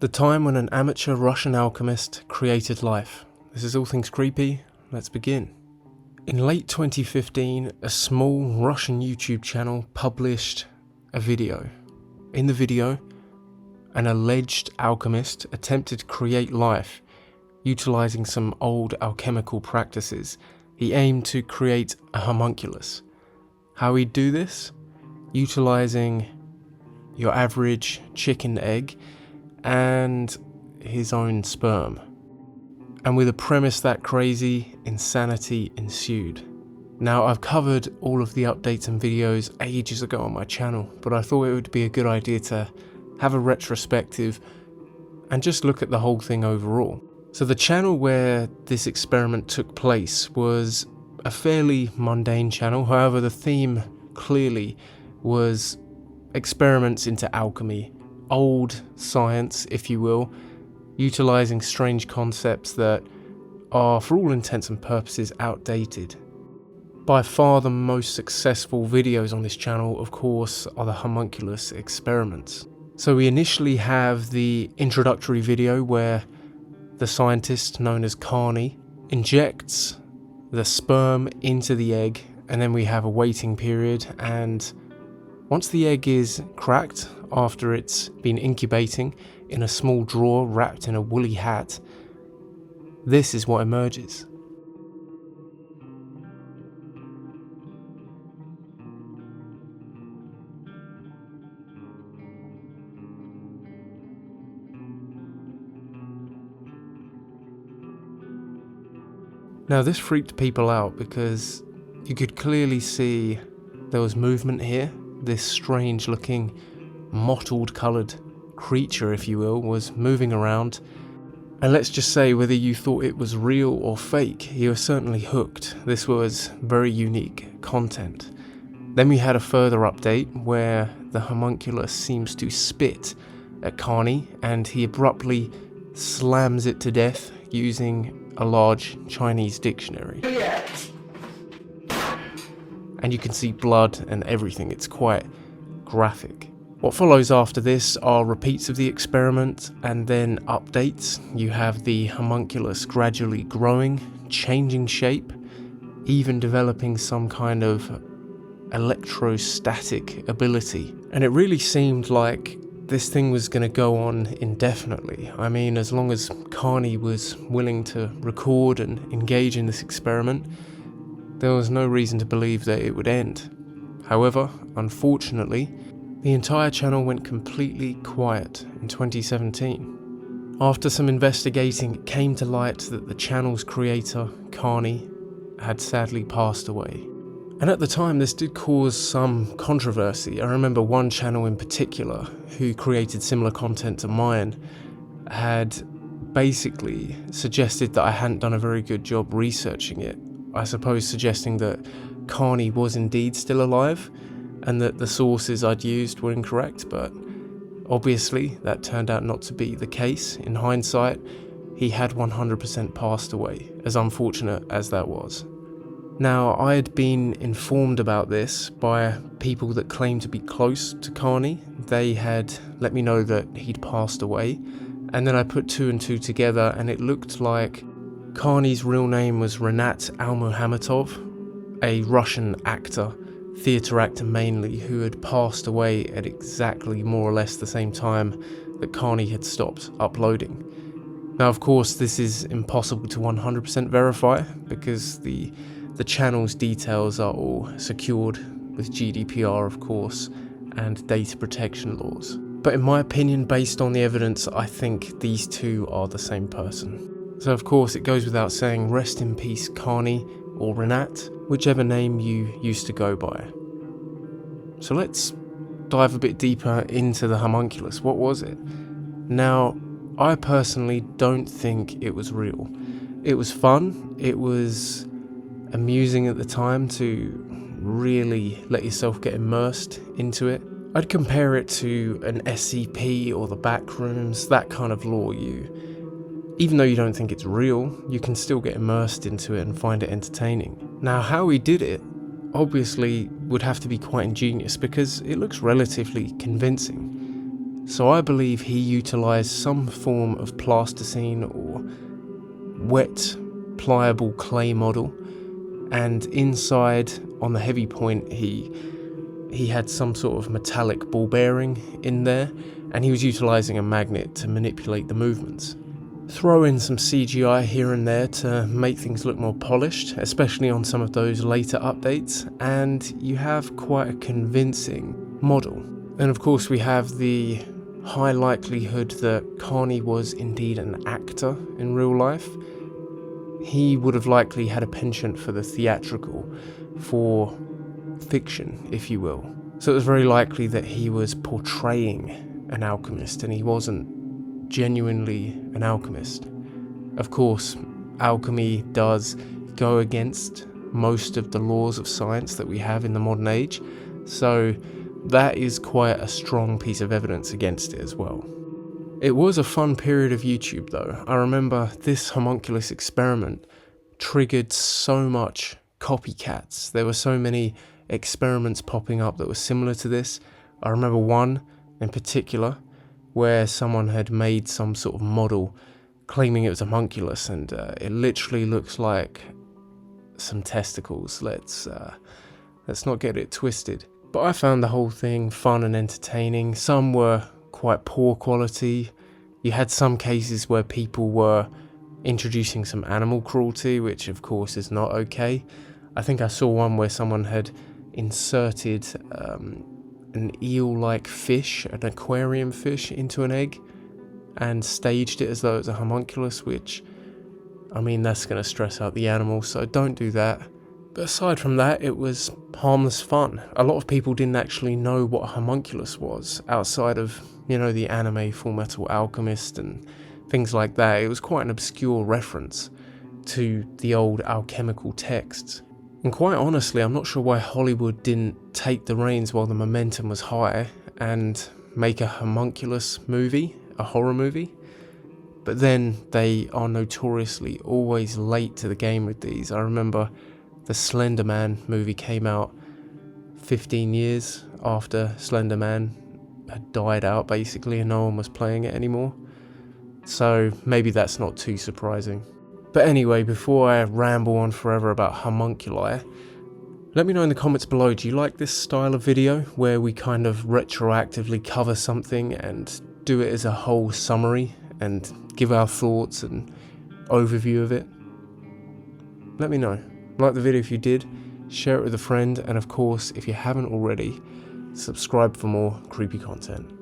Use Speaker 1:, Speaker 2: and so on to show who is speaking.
Speaker 1: The time when an amateur Russian alchemist created life. This is All Things Creepy. Let's begin. In late 2015, a small Russian YouTube channel published a video. In the video, an alleged alchemist attempted to create life utilizing some old alchemical practices. He aimed to create a homunculus. How he'd do this? Utilizing your average chicken egg and his own sperm. And with a premise that crazy, insanity ensued. Now, I've covered all of the updates and videos ages ago on my channel, but I thought it would be a good idea to have a retrospective and just look at the whole thing overall. So the channel where this experiment took place was a fairly mundane channel. However, the theme clearly was experiments into alchemy, old science, if you will, utilizing strange concepts that are, for all intents and purposes, outdated. By far the most successful videos on this channel, of course, are the homunculus experiments. So we initially have the introductory video where the scientist, known as Carney, injects the sperm into the egg, and then we have a waiting period, and once the egg is cracked, after it's been incubating in a small drawer wrapped in a woolly hat, this is what emerges. Now this freaked people out because you could clearly see there was movement here. This strange looking mottled coloured creature, if you will, was moving around. And let's just say, whether you thought it was real or fake, you were certainly hooked. This was very unique content. Then we had a further update where the homunculus seems to spit at Carney and he abruptly slams it to death using a large Chinese dictionary. And you can see blood and everything. It's quite graphic. What follows after this are repeats of the experiment and then updates. You have the homunculus gradually growing, changing shape, even developing some kind of electrostatic ability. And it really seemed like this thing was going to go on indefinitely. I mean, as long as Carney was willing to record and engage in this experiment, there was no reason to believe that it would end. However, unfortunately, the entire channel went completely quiet in 2017. After some investigating, it came to light that the channel's creator, Carney, had sadly passed away. And at the time, this did cause some controversy. I remember one channel in particular, who created similar content to mine, had basically suggested that I hadn't done a very good job researching it. I suppose suggesting that Carney was indeed still alive, and that the sources I'd used were incorrect, but obviously that turned out not to be the case. In hindsight, he had 100% passed away, as unfortunate as that was. Now, I had been informed about this by people that claimed to be close to Carney. They had let me know that he'd passed away, and then I put two and two together, and it looked like Carney's real name was Renat Almuhametov, a Russian actor, theatre actor mainly, who had passed away at exactly more or less the same time that Carney had stopped uploading. Now, of course, this is impossible to 100% verify because the channel's details are all secured with GDPR, of course, and data protection laws. But in my opinion, based on the evidence, I think these two are the same person. So of course, it goes without saying, rest in peace, Carney or Renat, whichever name you used to go by. So let's dive a bit deeper into the homunculus. What was it? Now, I personally don't think it was real. It was fun. It was amusing at the time to really let yourself get immersed into it. I'd compare it to an SCP or the Backrooms, that kind of lore. Even though you don't think it's real, you can still get immersed into it and find it entertaining. Now, how he did it obviously would have to be quite ingenious because it looks relatively convincing. So I believe he utilised some form of plasticine or wet, pliable clay model, and inside, on the heavy point, he had some sort of metallic ball bearing in there, and he was utilising a magnet to manipulate the movements. Throw in some CGI here and there to make things look more polished, especially on some of those later updates, and you have quite a convincing model. And of course we have the high likelihood that Carney was indeed an actor in real life. He would have likely had a penchant for the theatrical, for fiction, if you will. So it was very likely that he was portraying an alchemist and he wasn't genuinely an alchemist. Of course, alchemy does go against most of the laws of science that we have in the modern age, so that is quite a strong piece of evidence against it as well. It was a fun period of YouTube though. I remember this homunculus experiment triggered so much copycats. There were so many experiments popping up that were similar to this. I remember one in particular where someone had made some sort of model claiming it was a homunculus, and it literally looks like some testicles. Let's not get it twisted. But I found the whole thing fun and entertaining. Some were quite poor quality. You had some cases where people were introducing some animal cruelty, which of course is not okay. I think I saw one where someone had inserted an eel-like fish, an aquarium fish, into an egg and staged it as though it was a homunculus, which, I mean, that's going to stress out the animal, so don't do that. But aside from that, it was harmless fun. A lot of people didn't actually know what a homunculus was, outside of, the anime Full Metal Alchemist and things like that. It was quite an obscure reference to the old alchemical texts. And quite honestly, I'm not sure why Hollywood didn't take the reins while the momentum was high and make a homunculus movie, a horror movie. But then they are notoriously always late to the game with these. I remember the Slender Man movie came out 15 years after Slender Man had died out basically and no one was playing it anymore. So maybe that's not too surprising. But anyway, before I ramble on forever about homunculi, let me know in the comments below, do you like this style of video where we kind of retroactively cover something and do it as a whole summary and give our thoughts and overview of it? Let me know. Like the video if you did, share it with a friend, and of course, if you haven't already, subscribe for more creepy content.